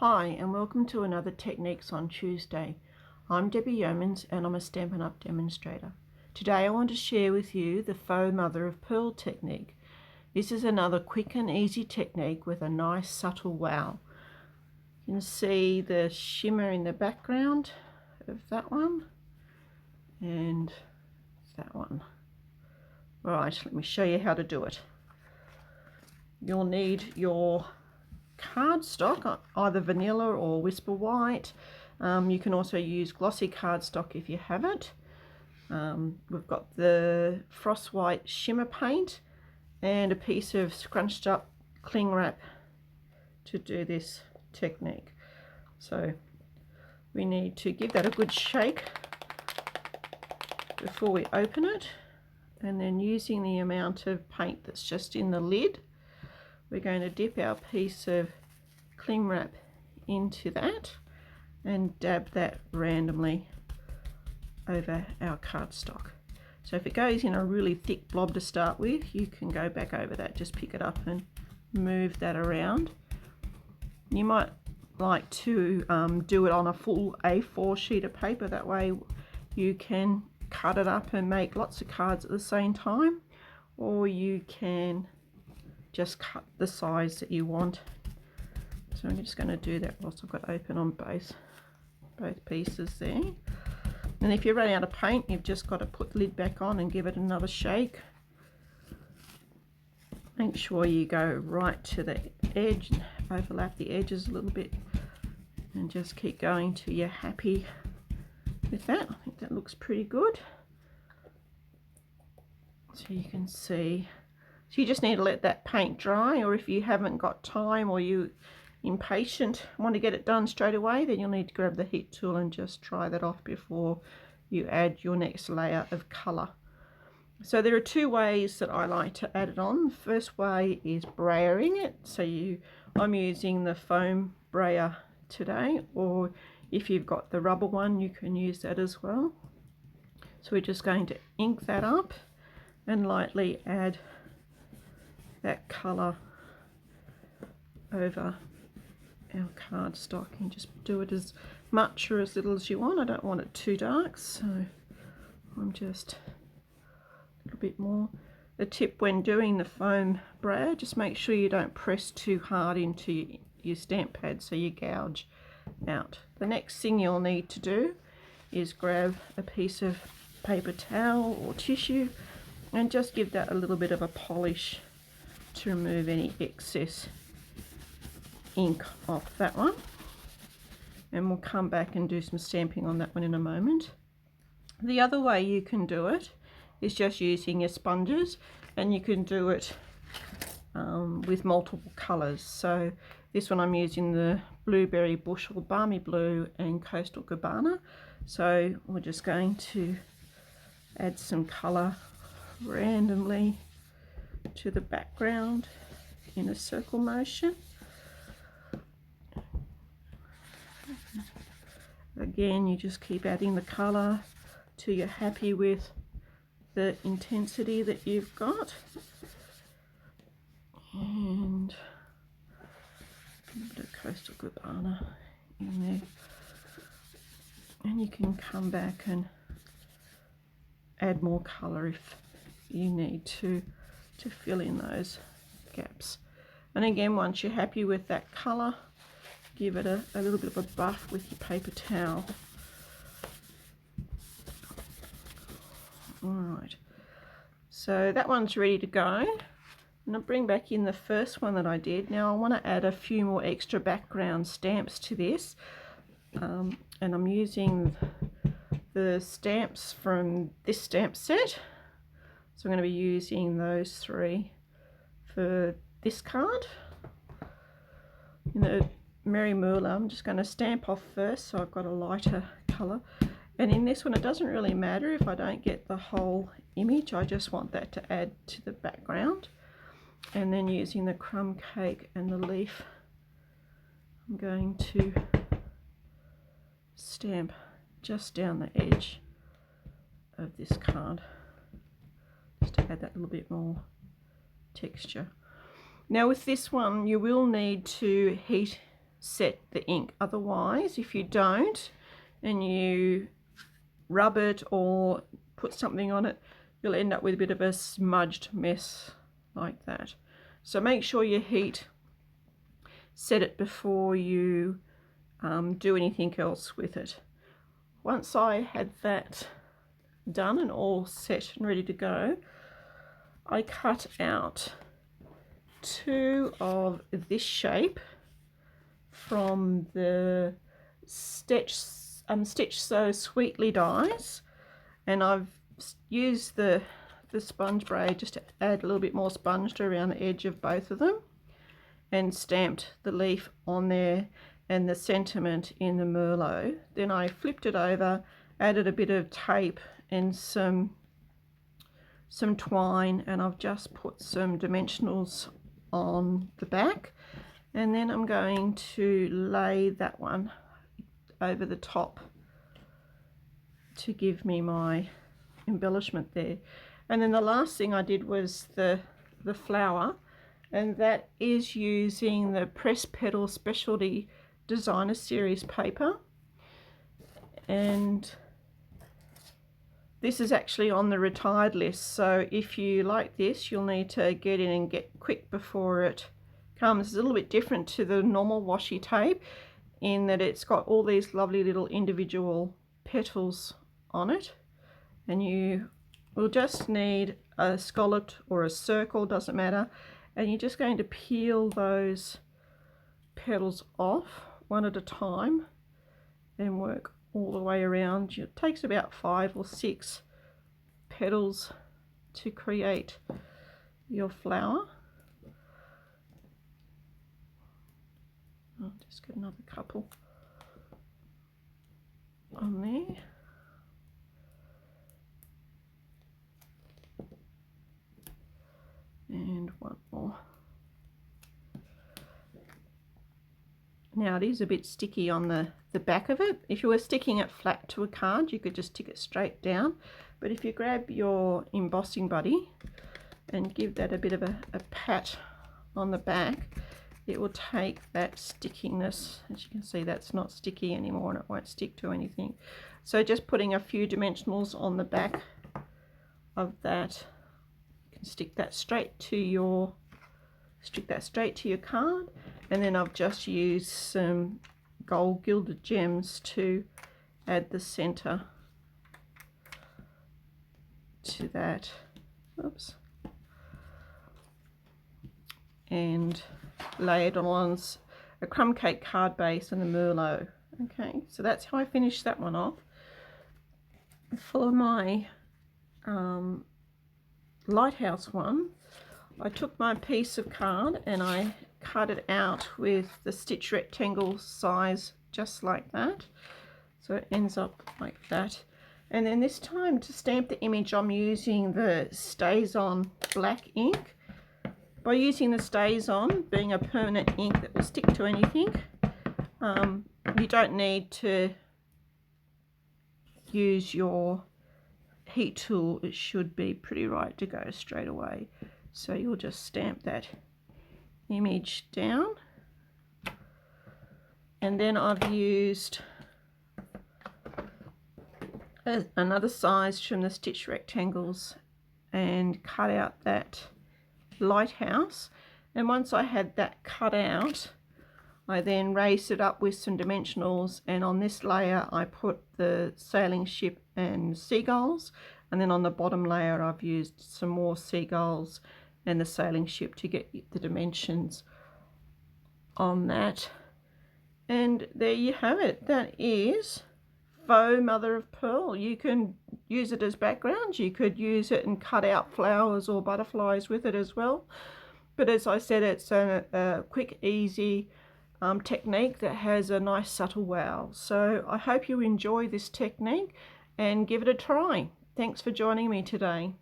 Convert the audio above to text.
Hi and welcome to another Techniques on Tuesday. I'm Debbie Yeomans and I'm a Stampin' Up! Demonstrator. Today I want to share with you the faux mother of pearl technique. This is another quick and easy technique with a nice subtle wow. You can see the shimmer in the background of that one and that one. Right, let me show you how to do it. You'll need your cardstock, either vanilla or Whisper White. You can also use glossy cardstock if you have it. We've got the Frost White shimmer paint and a piece of scrunched up cling wrap to do this technique. So we need to give that a good shake before we open it, and then using the amount of paint that's just in the lid, we're going to dip our piece of cling wrap into that and dab that randomly over our cardstock. So if it goes in a really thick blob to start with, you can go back over that, just pick it up and move that around. You might like to do it on a full A4 sheet of paper, that way you can cut it up and make lots of cards at the same time, or you can just cut the size that you want. So I'm just going to do that whilst I've got open on both pieces there. And if you run out of paint, you've just got to put the lid back on and give it another shake. Make sure you go right to the edge, overlap the edges a little bit, and just keep going till you're happy with that. I think that looks pretty good. So you can see. So you just need to let that paint dry, or if you haven't got time or you're impatient, want to get it done straight away, then you'll need to grab the heat tool and just dry that off before you add your next layer of colour. So there are two ways that I like to add it on. The first way is brayering it. So I'm using the foam brayer today, or if you've got the rubber one, you can use that as well. So we're just going to ink that up and lightly add that colour over our cardstock, and just do it as much or as little as you want. I don't want it too dark, so I'm just a little bit more. The tip when doing the foam brayer, just make sure you don't press too hard into your stamp pad so you gouge out. The next thing you'll need to do is grab a piece of paper towel or tissue and just give that a little bit of a polish to remove any excess ink off that one, and we'll come back and do some stamping on that one in a moment. The other way you can do it is just using your sponges, and you can do it with multiple colours. So this one I'm using the Blueberry Bushel, Balmy Blue and Coastal Cabana. So we're just going to add some colour randomly to the background in a circle motion. Again, you just keep adding the colour till you're happy with the intensity that you've got. And a bit of Coastal Cabana in there. And you can come back and add more colour if you need to fill in those gaps. And again, once you're happy with that colour, give it a little bit of a buff with your paper towel. Alright, so that one's ready to go. And I'll bring back in the first one that I did. Now I want to add a few more extra background stamps to this. And I'm using the stamps from this stamp set. So I'm going to be using those three for this card. You know, Mary Moolah, I'm just going to stamp off first, so I've got a lighter colour. And in this one, it doesn't really matter if I don't get the whole image, I just want that to add to the background. And then using the crumb cake and the leaf, I'm going to stamp just down the edge of this card, just to add that little bit more texture. Now with this one, you will need to heat set the ink. Otherwise, if you don't and you rub it or put something on it, you'll end up with a bit of a smudged mess like that. So make sure you set it before you do anything else with it. Once I had that done and all set and ready to go, I cut out 2 of this shape from the Stitch So Sweetly dies, and I've used the sponge braid just to add a little bit more sponge to around the edge of both of them, and stamped the leaf on there and the sentiment in the Merlot. Then I flipped it over, added a bit of tape and some twine, and I've just put some dimensionals on the back, and then I'm going to lay that one over the top to give me my embellishment there. And then the last thing I did was the flower, and that is using the Press Petal Specialty Designer Series paper, and this is actually on the retired list, so if you like this, you'll need to get in and get quick before it comes. It's a little bit different to the normal washi tape in that it's got all these lovely little individual petals on it, and you will just need a scallop or a circle, doesn't matter, and you're just going to peel those petals off one at a time and work all the way around. It takes about 5 or 6 petals to create your flower. I'll just get another couple on there. And one more. Now it is a bit sticky on the back of it. If you were sticking it flat to a card, you could just stick it straight down. But if you grab your embossing buddy and give that a bit of a pat on the back, it will take that stickiness. As you can see, that's not sticky anymore and it won't stick to anything. So just putting a few dimensionals on the back of that, you can stick that straight to your card. And then I've just used some gold gilded gems to add the center to that. Oops. And lay it on a crumb cake card base and the Merlot. Okay, so that's how I finished that one off. For my lighthouse one, I took my piece of card and I cut it out with the stitch rectangle size, just like that, so it ends up like that. And then this time, to stamp the image, I'm using the StazOn black ink. By using the StazOn being a permanent ink that will stick to anything, you don't need to use your heat tool. It should be pretty right to go straight away. So you'll just stamp that image down, and then I've used another size from the stitch rectangles and cut out that lighthouse. And once I had that cut out, I then raised it up with some dimensionals, and on this layer I put the sailing ship and seagulls, and then on the bottom layer I've used some more seagulls and the sailing ship to get the dimensions on that. And there you have it. That is faux mother of pearl. You can use it as background, you could use it and cut out flowers or butterflies with it as well, but as I said, it's a quick, easy technique that has a nice subtle wow. So I hope you enjoy this technique and give it a try. Thanks for joining me today.